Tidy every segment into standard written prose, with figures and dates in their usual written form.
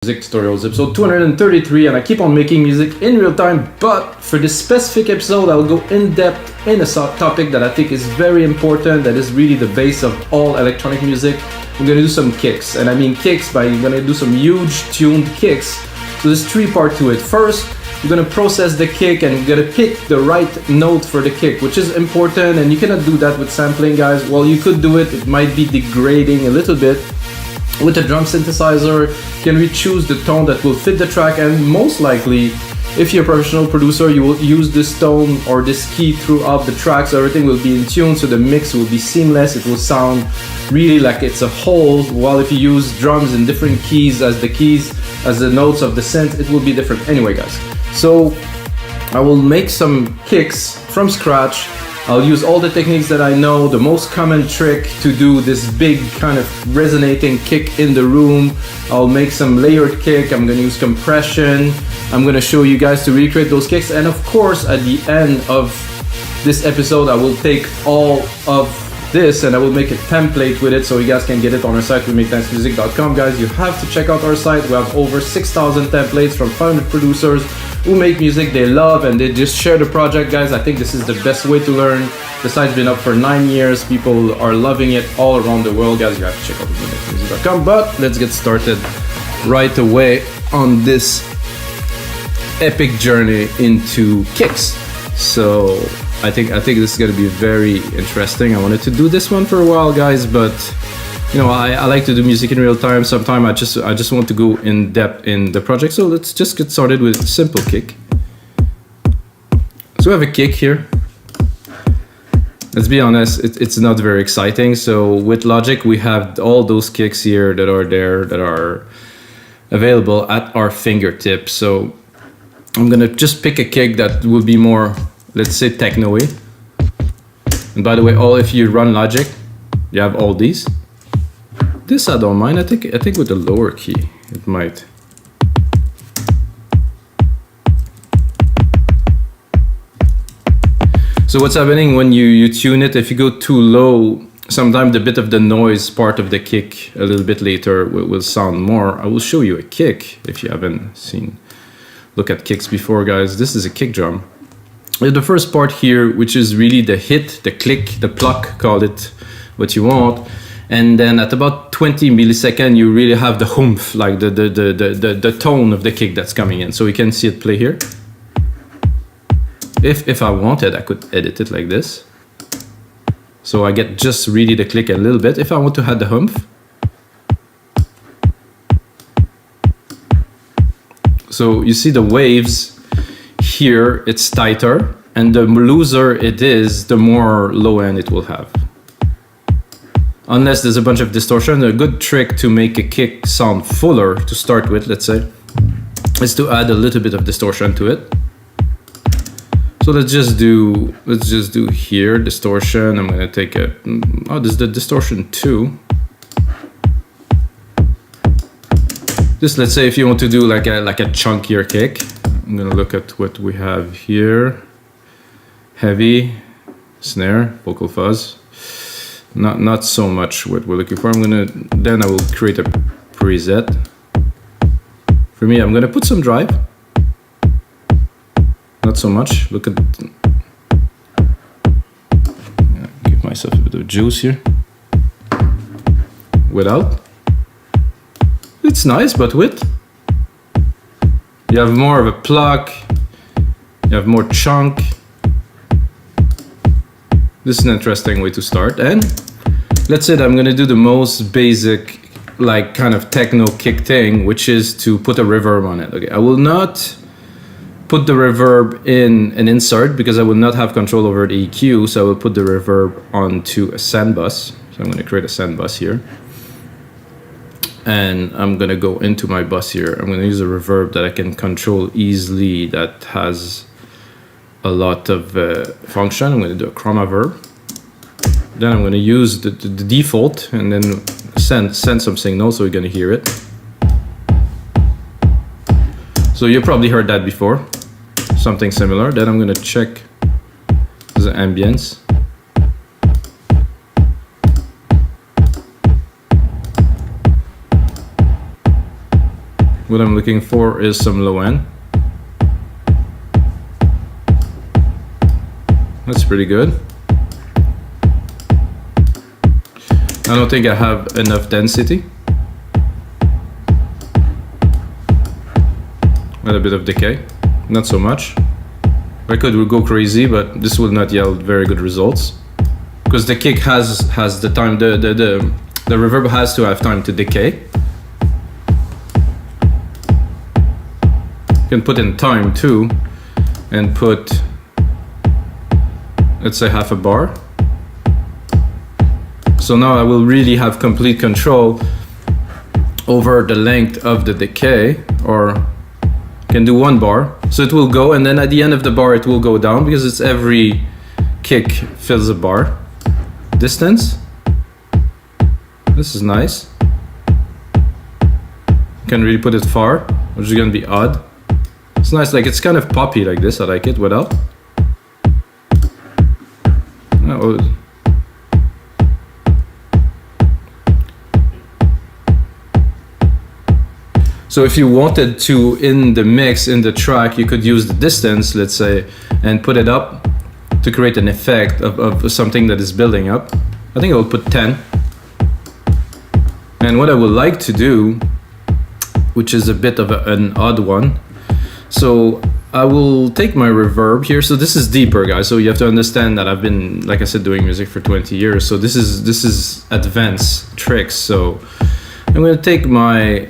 Music tutorials episode 233, and I keep on making music in real time, but for this specific episode I'll go in depth in a topic that I think is very important, that is really the base of all electronic music. I'm gonna do some kicks, and I mean kicks by I'm gonna do some huge tuned kicks. So there's three parts to it. First, you're gonna process the kick and you're gonna pick the right note for the kick, which is important, and you cannot do that with sampling, guys. Well, you could do it, it might be degrading a little bit. With a drum synthesizer, you can re-choose the tone that will fit the track, and most likely, if you're a professional producer, you will use this tone or this key throughout the track, so everything will be in tune, so the mix will be seamless, it will sound really like it's a whole, while if you use drums in different keys as the notes of the synth, it will be different. Anyway, guys, so I will make some kicks from scratch. I'll use all the techniques that I know. The most common trick to do this big kind of resonating kick in the room. I'll make some layered kick. I'm gonna use compression. I'm gonna show you guys to recreate those kicks. And of course, at the end of this episode, I will take all of this and I will make a template with it so you guys can get it on our site, wemakenicemusic.com. Guys, you have to check out our site. We have over 6,000 templates from 500 producers who make music they love and they just share the project. Guys, I think this is the best way to learn. The site's been up for 9 years. People are loving it all around the world. Guys, you have to check out wemakenicemusic.com. But let's get started right away on this epic journey into kicks. So I think this is going to be very interesting. I wanted to do this one for a while, guys, but you know, I like to do music in real time. Sometimes I just want to go in depth in the project. So let's just get started with simple kick. So we have a kick here. Let's be honest, it's not very exciting. So with Logic, we have all those kicks here that are there, that are available at our fingertips. So I'm gonna just pick a kick that will be more, let's say, techno-y. And by the way, if you run Logic, you have all these. This I don't mind. I think with the lower key it might. So what's happening when you tune it? If you go too low, sometimes the bit of the noise part of the kick a little bit later will sound more. I will show you a kick if you haven't look at kicks before, guys. This is a kick drum. The first part here, which is really the hit, the click, the pluck, call it what you want. And then at about 20 milliseconds, you really have the humph, like the tone of the kick that's coming in. So you can see it play here. If I wanted, I could edit it like this. So I get just really the click a little bit. If I want to have the humph. So you see the waves here, it's tighter. And the looser it is, the more low end it will have. Unless there's a bunch of distortion. A good trick to make a kick sound fuller to start with, let's say, is to add a little bit of distortion to it. So let's just do here distortion. I'm gonna take this is the distortion 2. Just let's say if you want to do like a chunkier kick. I'm gonna look at what we have here. Heavy snare, vocal fuzz. Not so much what we're looking for. Then I will create a preset. For me, I'm gonna put some drive. Not so much. Look at, give myself a bit of juice here. Without. It's nice, but with. You have more of a pluck. You have more chunk. This is an interesting way to start. And let's say that I'm gonna do the most basic, like kind of techno kick thing, which is to put a reverb on it. Okay, I will not put the reverb in an insert because I will not have control over the EQ. So I will put the reverb onto a send bus. So I'm gonna create a send bus here. And I'm gonna go into my bus here. I'm gonna use a reverb that I can control easily, that has a lot of function. I'm going to do a chroma verb. Then I'm going to use the default and then send some signal so you're going to hear it. So you probably heard that before, something similar. Then I'm going to check the ambience. What I'm looking for is some low end. That's pretty good. I don't think I have enough density. And a bit of decay, not so much. I could go crazy, but this will not yield very good results. Because the kick has the time, the reverb has to have time to decay. You can put in time too, and put, let's say, half a bar. So now I will really have complete control over the length of the decay, or can do 1 bar. So it will go, and then at the end of the bar it will go down, because it's every kick fills a bar. Distance. This is nice. You can really put it far, which is gonna be odd. It's nice, like it's kind of poppy like this. I like it. What else? Oh. So if you wanted to, in the mix, in the track, you could use the distance, let's say, and put it up to create an effect of something that is building up. I think I will put 10. And what I would like to do, which is a bit of an odd one, so I will take my reverb here. So this is deeper, guys. So you have to understand that I've been, like I said, doing music for 20 years. So this is advanced tricks. So I'm gonna take my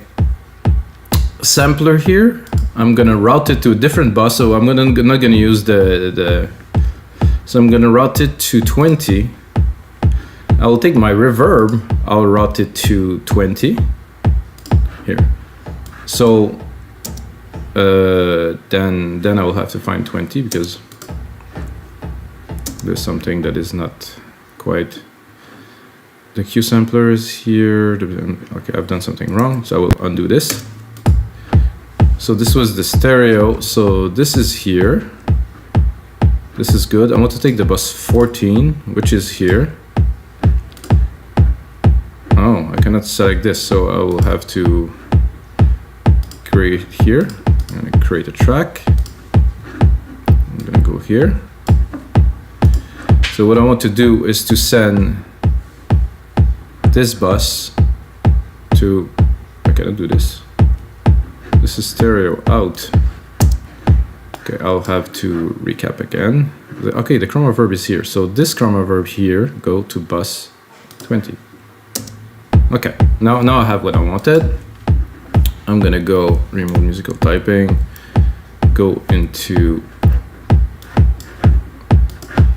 sampler here. I'm gonna route it to a different bus. So I'm not gonna use so I'm gonna route it to 20. I will take my reverb. I'll route it to 20 here. So then I will have to find 20, because there's something that is not quite. The Q sampler is here. Okay, I've done something wrong, so I will undo this. So this was the stereo. So this is here. This is good. I want to take the bus 14, which is here. Oh, I cannot select this, so I will have to create here. I'm gonna create a track. I'm gonna go here. So what I want to do is to send this bus to, I cannot do this. This is stereo out. Okay, I'll have to recap again. Okay, the chroma verb is here. So this chroma verb here, go to bus 20. Okay, now I have what I wanted. I'm gonna go remove musical typing, go into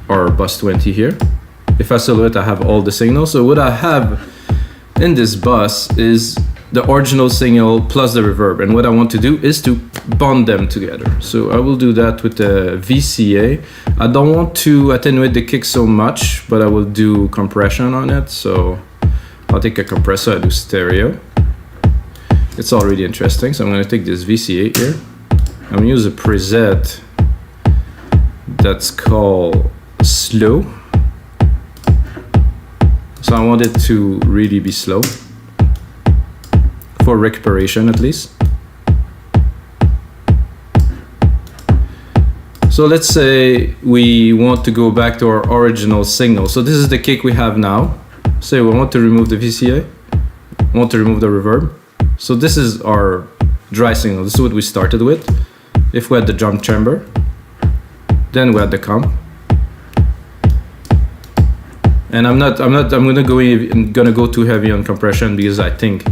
our bus 20 here. If I select it, I have all the signals. So what I have in this bus is the original signal plus the reverb, and what I want to do is to bond them together. So I will do that with the VCA. I don't want to attenuate the kick so much, but I will do compression on it. So I'll take a compressor, I do stereo. It's already interesting, so I'm going to take this VCA here. I'm going to use a preset that's called slow. So I want it to really be slow, for recuperation at least. So let's say we want to go back to our original signal. So this is the kick we have now. Say we want to remove the VCA, want to remove the reverb. So this is our dry signal. This is what we started with. If we had the drum chamber, then we had the comp. And I'm gonna go too heavy on compression, because I think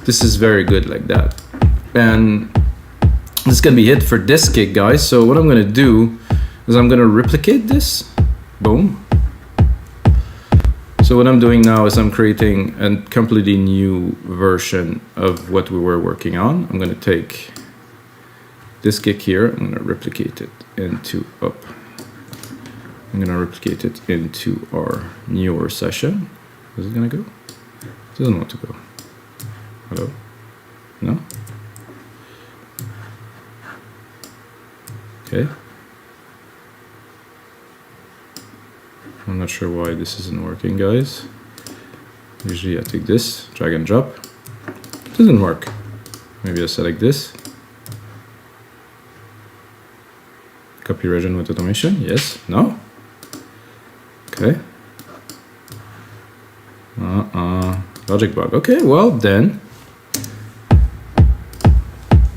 this is very good like that. And this can be it for this kick, guys. So what I'm gonna do is I'm gonna replicate this. Boom. So what I'm doing now is I'm creating a completely new version of what we were working on. I'm gonna take this kick here, I'm gonna replicate it into up. I'm gonna replicate it into our newer session. Is it gonna go? It doesn't want to go. Hello? No? Okay. I'm not sure why this isn't working, guys. Usually I take this, drag and drop. It doesn't work. Maybe I select this. Copy region with automation. Yes. No. Okay. Logic bug. Okay. Well then.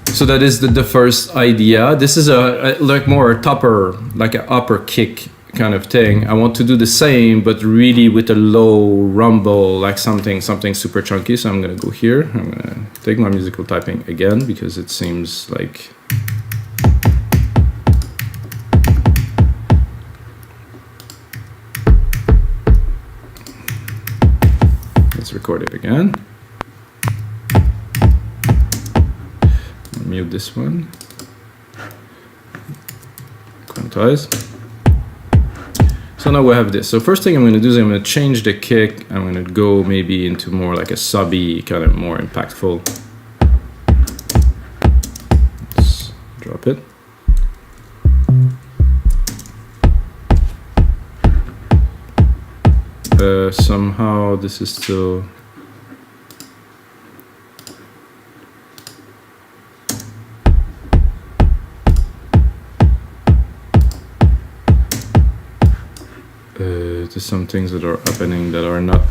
So that is the first idea. This is a like more a topper, like an upper kick kind of thing. I want to do the same, but really with a low rumble, like something super chunky. So I'm gonna go here. I'm gonna take my musical typing again because it seems like let's record it again. Mute this one. Quantize. So now we have this. So first thing I'm going to do is I'm going to change the kick. I'm going to go maybe into more like a subby, kind of more impactful. Let's drop it. Somehow this is still there's some things that are happening that are not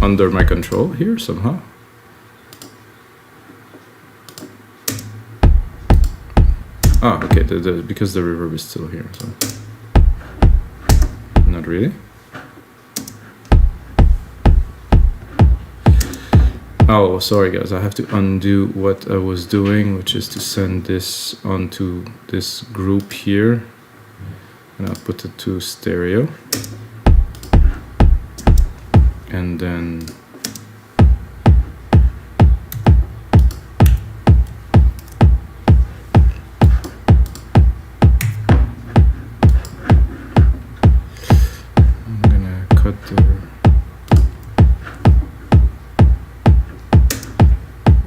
under my control here somehow. Ah, okay, because the reverb is still here, so not really. Oh, sorry guys, I have to undo what I was doing, which is to send this onto this group here, and I'll put it to stereo. And then I'm gonna cut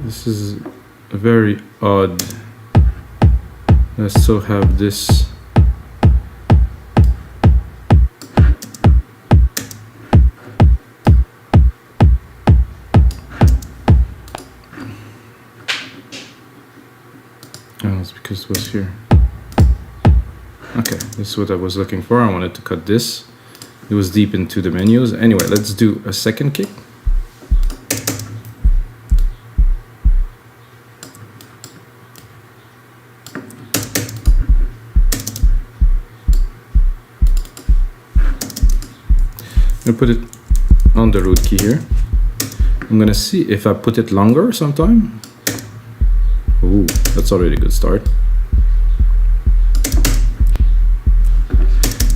this is very odd. I still have this. Because it was here. Okay, this is what I was looking for. I wanted to cut this. It was deep into the menus. Anyway, let's do a second kick. I'm gonna put it on the root key here. I'm gonna see if I put it longer sometime. Ooh, that's already a good start.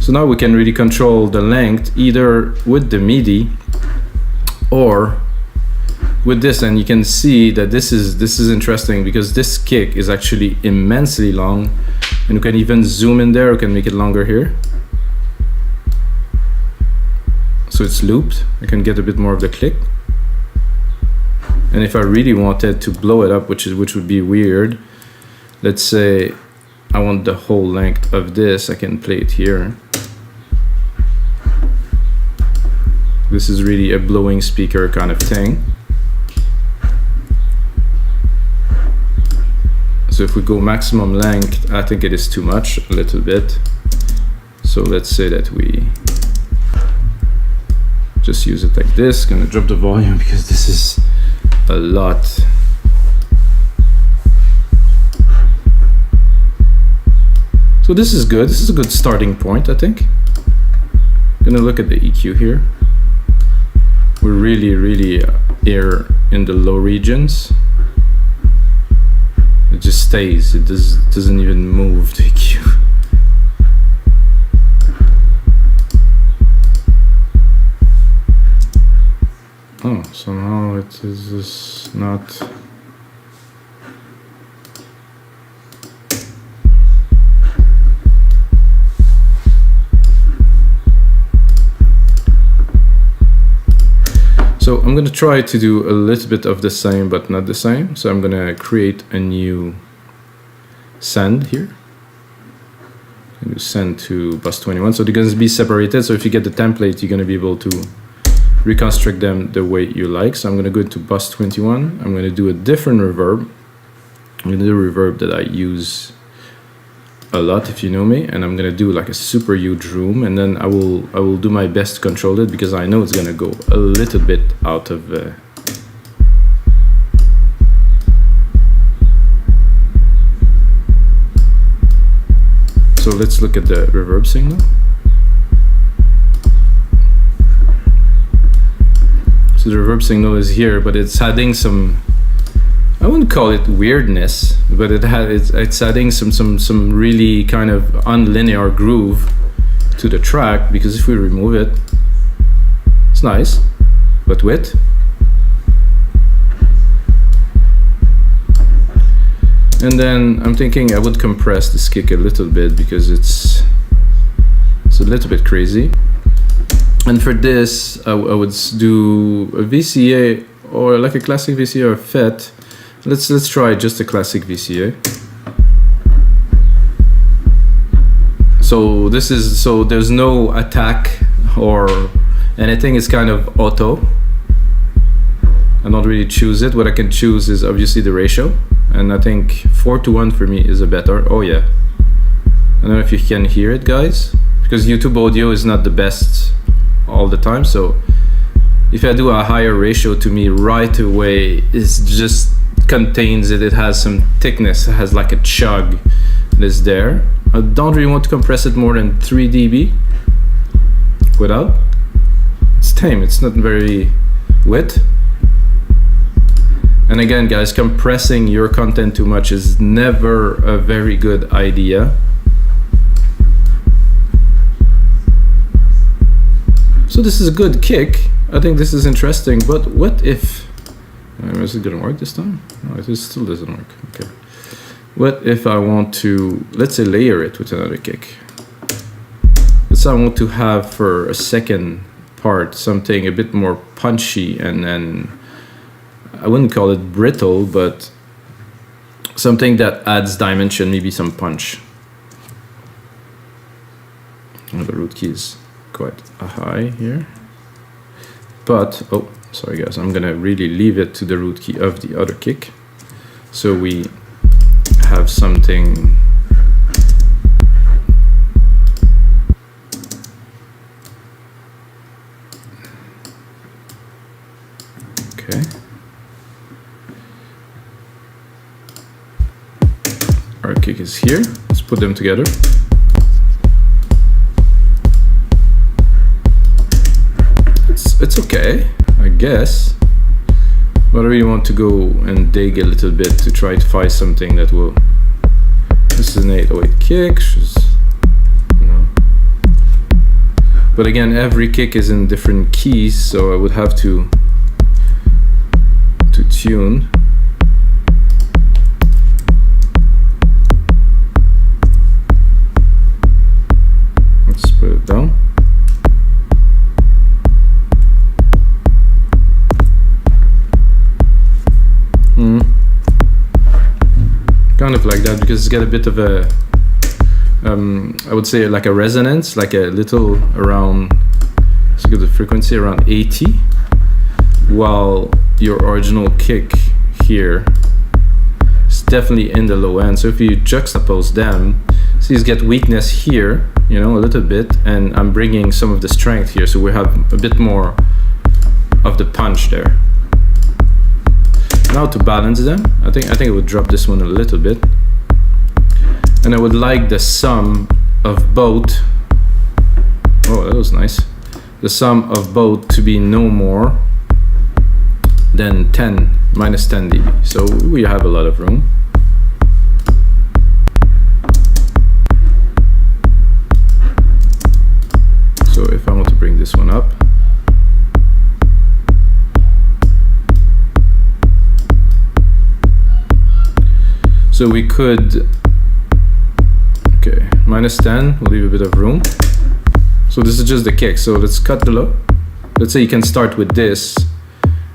So now we can really control the length either with the MIDI or with this, and you can see that this is interesting because this kick is actually immensely long, and you can even zoom in there. You can make it longer here. So it's looped. I can get a bit more of the click. And if I really wanted to blow it up, which would be weird, let's say I want the whole length of this, I can play it here. This is really a blowing speaker kind of thing. So if we go maximum length, I think it is too much, a little bit. So let's say that we just use it like this. Gonna drop the volume because this is a lot. So this is good. This is a good starting point, I think. Gonna look at the EQ here. We're really here in the low regions. It just stays. It doesn't even move the EQ. Oh, somehow it is just not. So I'm going to try to do a little bit of the same, but not the same. So I'm going to create a new send here. And send to bus 21. So they're going to be separated. So if you get the template, you're going to be able to reconstruct them the way you like. So I'm going to go to bus 21. I'm going to do a different reverb. I'm gonna do reverb that I use a lot if you know me, and I'm gonna do like a super huge room, and then I will do my best to control it because I know it's gonna go a little bit out of so let's look at the reverb signal. So the reverb signal is here, but it's adding some, I wouldn't call it weirdness, but it's adding some really kind of unlinear groove to the track, because if we remove it, it's nice, but width. And then I'm thinking I would compress this kick a little bit because it's a little bit crazy. And for this, I would do a VCA or like a classic VCA or a FET. Let's try just a classic VCA. So there's no attack or anything. It's kind of auto. I don't really choose it. What I can choose is obviously the ratio, and I think 4:1 for me is a better. Oh yeah. I don't know if you can hear it, guys, because YouTube audio is not the best all the time. So if I do a higher ratio, to me right away it just contains it. It has some thickness. It has like a chug that's there. I don't really want to compress it more than 3 dB without. It's tame. It's not very wet. And again, guys, compressing your content too much is never a very good idea. So this is a good kick. I think this is interesting, but what if... is it gonna work this time? No, it still doesn't work. Okay. What if I want to, let's say, layer it with another kick? Let's say I want to have for a second part something a bit more punchy, and then I wouldn't call it brittle, but something that adds dimension, maybe some punch. Oh, the root key is quite a high here, but oh, sorry guys, I'm gonna really leave it to the root key of the other kick, so we have something. Okay. Our kick is here. Let's put them together. It's okay, I guess. But I really want to go and dig a little bit to try to find something that will... This is an 808 kick, you know. But again, every kick is in different keys, so I would have to tune. Let's put it down. Kind of like that, because it's got a bit of a I would say like a resonance, like a little around, let's get the frequency around 80, while your original kick here is definitely in the low end. So if you juxtapose them, so you get weakness here, you know, a little bit, and I'm bringing some of the strength here, so we have a bit more of the punch there. Now to balance them, I think I would drop this one a little bit, and I would like the sum of both. Oh, that was nice. The sum of both to be no more than minus 10 dB. So we have a lot of room. So if I want to bring this one up, so we could, okay, minus 10, we'll leave a bit of room. So this is just the kick, so let's cut the low. Let's say you can start with this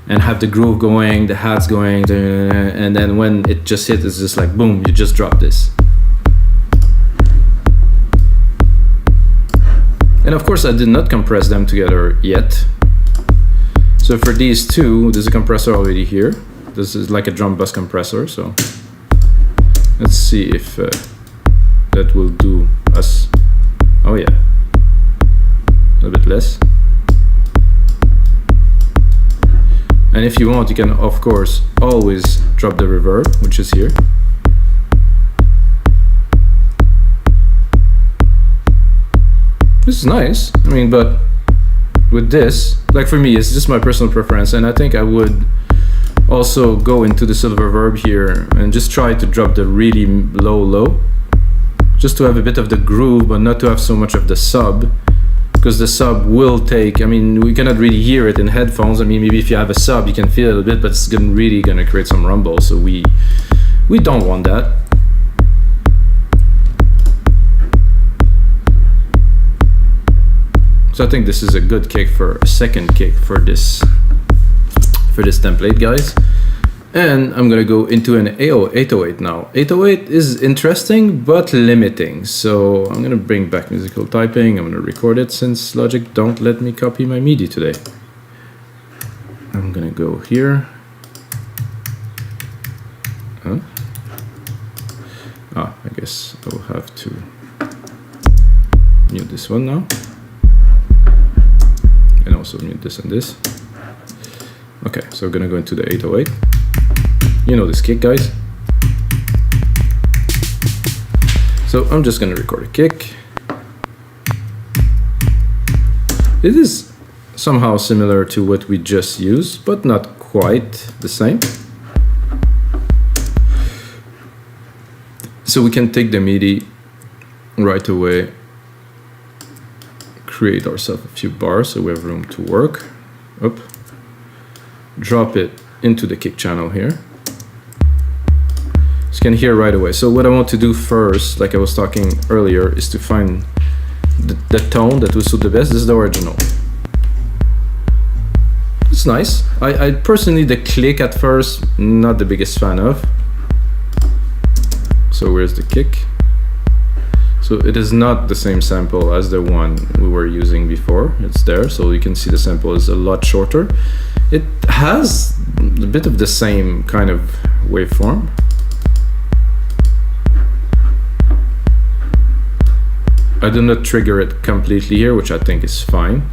and have the groove going, the hats going, and then when it just hits, it's just like boom, you just drop this. And of course I did not compress them together yet. So for these two, there's a compressor already here. This is like a drum bus compressor, so Let's see if that will do us. Oh yeah, a bit less. And if you want, you can of course always drop the reverb, which is here. This is nice. I mean, but with this, like for me, it's just my personal preference, and I think I would also go into the silver reverb here and just try to drop the really low, just to have a bit of the groove, but not to have so much of the sub, because the sub will take, I mean, we cannot really hear it in headphones. I mean, maybe if you have a sub, you can feel it a bit, but it's really gonna create some rumble, so we don't want that. So I think this is a good kick for a second kick for this template, guys. And I'm gonna go into an 808 now. 808 is interesting but limiting, so I'm gonna bring back musical typing. I'm gonna record it since Logic don't let me copy my MIDI today. I'm gonna go here. I guess I will have to mute this one now. And also mute this and this. Okay, so we're gonna go into the 808. You know this kick, guys. So I'm just gonna record a kick. It is somehow similar to what we just used, but not quite the same. So we can take the MIDI right away, create ourselves a few bars so we have room to work. Up. Drop it into the kick channel here. So you can hear right away. So what I want to do first, like I was talking earlier, is to find the tone that will suit the best. This is the original. It's nice. I personally, the click at first, not the biggest fan of. So where's the kick? So it is not the same sample as the one we were using before. It's there, so you can see the sample is a lot shorter. It has a bit of the same kind of waveform. I do not trigger it completely here, which I think is fine.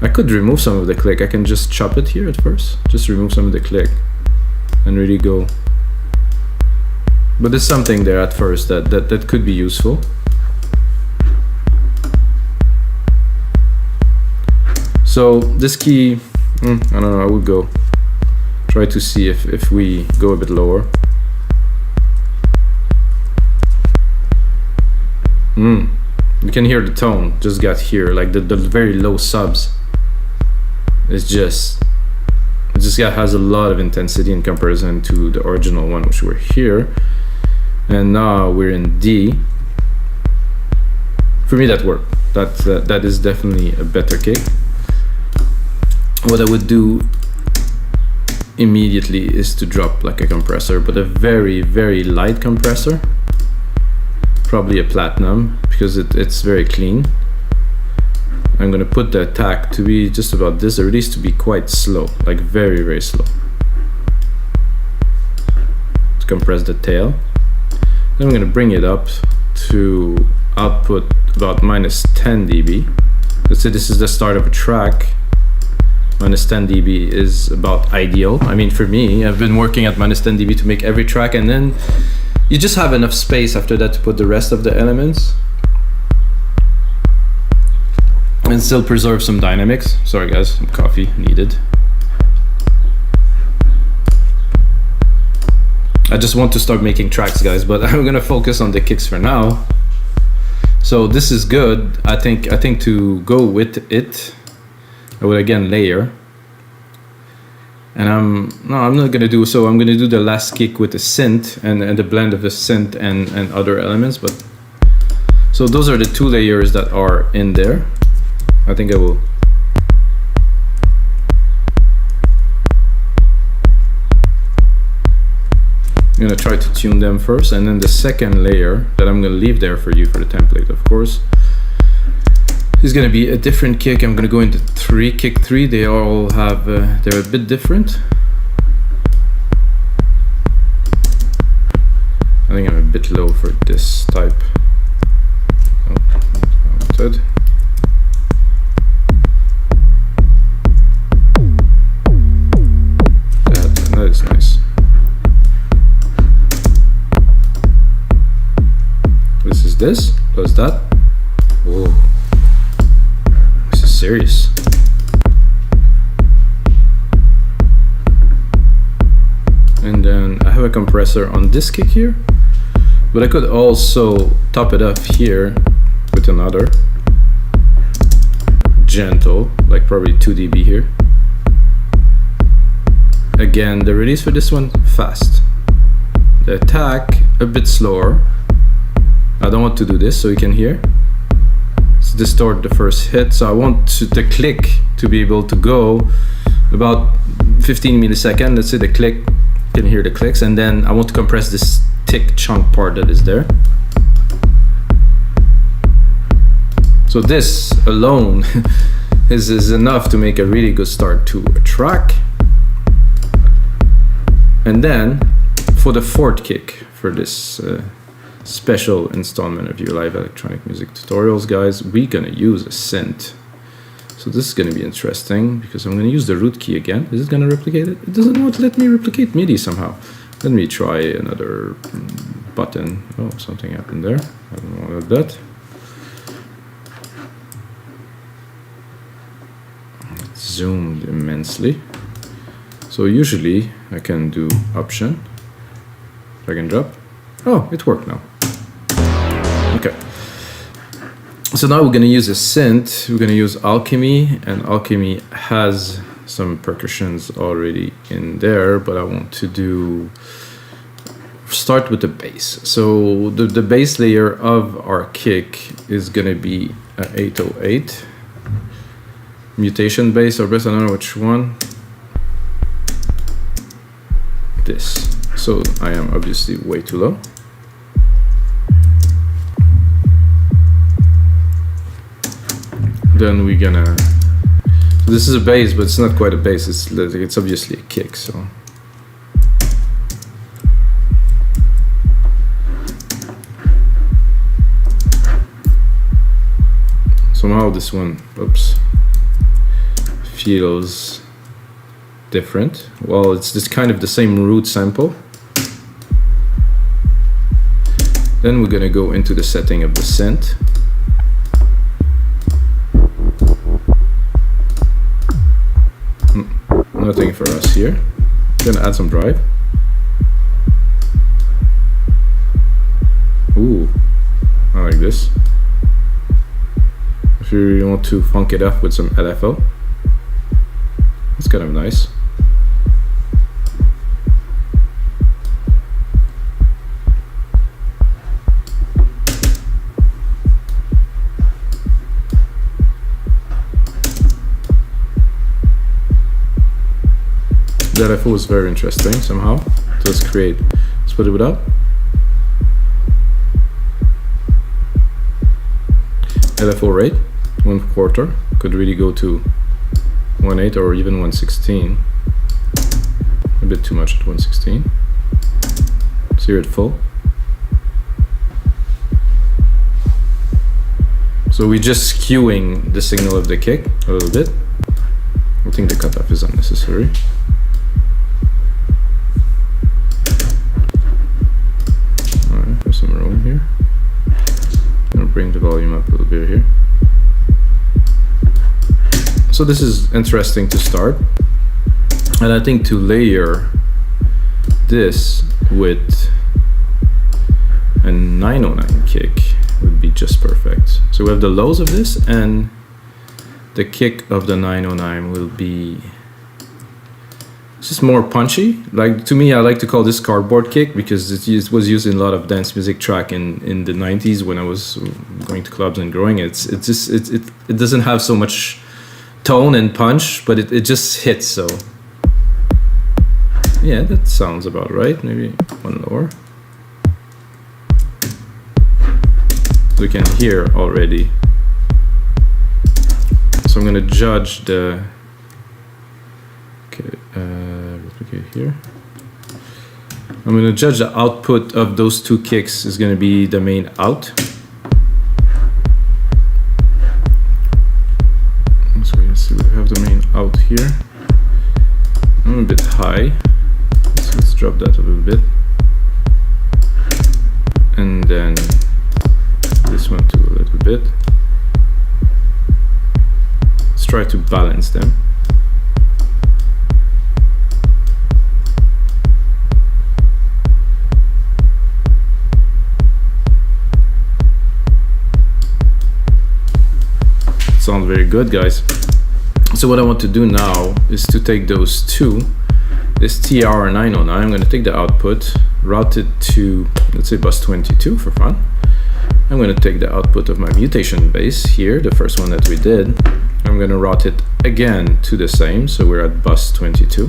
I could remove some of the click. I can just chop it here at first. Just remove some of the click and really go. But there's something there at first that could be useful. So this key, I don't know, I would go try to see if we go a bit lower. You can hear the tone just got here, like the very low subs. It just has a lot of intensity in comparison to the original one, which were here. And now we're in D. For me, that worked. That is definitely a better kick. What I would do immediately is to drop like a compressor, but a very, very light compressor. Probably a platinum, because it's very clean. I'm gonna put the attack to be just about this, the release to be quite slow, like very, very slow. To compress the tail. Then I'm gonna bring it up to output about -10 dB. Let's say this is the start of a track. -10 dB is about ideal. I mean, for me, I've been working at -10 dB to make every track, and then you just have enough space after that to put the rest of the elements and still preserve some dynamics. Sorry guys, some coffee needed. I just want to start making tracks, guys, but I'm gonna focus on the kicks for now. So this is good. I think to go with it, I would again layer. And I'm not gonna do so. I'm gonna do the last kick with the synth and the blend of the synth and other elements. But so those are the two layers that are in there. I think I will. I'm gonna try to tune them first, and then the second layer that I'm gonna leave there for you for the template, of course, is gonna be a different kick. I'm gonna go into kick 3. They all have they're a bit different. I think I'm a bit low for this type. Oh, wanted. That is nice. This plus that. Whoa, this is serious. And then I have a compressor on this kick here, but I could also top it up here with another gentle, like probably 2 dB here. Again, the release for this one fast, the attack a bit slower. I don't want to do this so you can hear. Let's distort the first hit. So I want the click to be able to go about 15 milliseconds. Let's say the click, you can hear the clicks, and then I want to compress this thick chunk part that is there. So this alone is enough to make a really good start to a track. And then for the fourth kick for this special installment of your live electronic music tutorials, guys, we're gonna use a synth. So this is gonna be interesting because I'm gonna use the root key again. Is it gonna replicate it? It doesn't want to let me replicate MIDI somehow. Let me try another button. Oh, something happened there. I don't want that. It's zoomed immensely. So usually I can do option, drag and drop. Oh, it worked now. Okay. So now we're gonna use a synth. We're gonna use Alchemy, and Alchemy has some percussions already in there, but I want to start with the bass. So the bass layer of our kick is gonna be a 808 mutation bass or bass, I don't know which one. This. So I am obviously way too low. Then we're gonna, so this is a bass, but it's not quite a bass, it's obviously a kick, so. Somehow this one, oops, feels different. Well, it's just kind of the same root sample. Then we're gonna go into the setting of the synth. Nothing for us here. Gonna add some drive. Ooh, I like this. If you really want to funk it up with some LFO, it's kind of nice. That I thought was very interesting somehow. So let's put it up. LFO rate, 1/4. Could really go to 1/8 or even 1/16. A bit too much at 1/16. So you're at full. So we're just skewing the signal of the kick a little bit. I think the cutoff is unnecessary. Some room here. I'm gonna bring the volume up a little bit here. So this is interesting to start, and I think to layer this with a 909 kick would be just perfect. So we have the lows of this, and the kick of the 909 will be just more punchy. Like, to me, I like to call this cardboard kick because it was used in a lot of dance music track in the 90s when I was going to clubs and growing. It doesn't have so much tone and punch, but it just hits. So yeah, that sounds about right. Maybe one lower. We can hear already. So I'm gonna judge the. Okay, replicate here. I'm going to judge the output of those two kicks is going to be the main out. So yes, we have the main out here. I'm a bit high, so let's drop that a little bit. And then this one too a little bit. Let's try to balance them. Sound very good, guys. So what I want to do now is to take those two, this TR909, I'm going to take the output, route it to, let's say, bus 22 for fun. I'm going to take the output of my mutation bass here, the first one that we did. I'm going to route it again to the same, so we're at bus 22.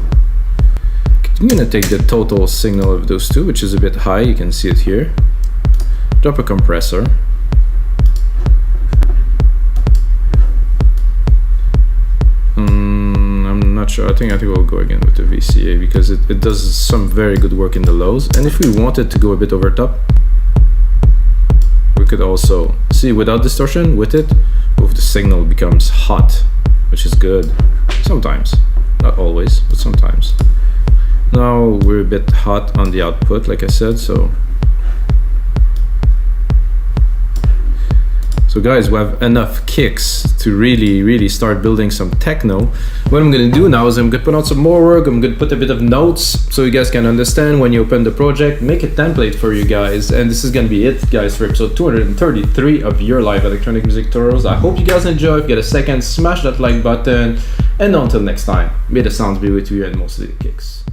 I'm going to take the total signal of those two, which is a bit high, you can see it here. Drop a compressor. I'm not sure. I think we'll go again with the VCA because it does some very good work in the lows. And if we wanted to go a bit over top, we could also see without distortion with it, the signal becomes hot, which is good sometimes, not always, but sometimes. Now we're a bit hot on the output, like I said, so guys, we have enough kicks to really start building some techno. What I'm gonna do now is I'm gonna put out some more work. I'm gonna put a bit of notes so you guys can understand when you open the project, make a template for you guys. And this is gonna be it, guys, for episode 233 of your live electronic music tutorials. I hope you guys enjoy. If you get a second, smash that like button. And until next time, may the sounds be with you and mostly the kicks.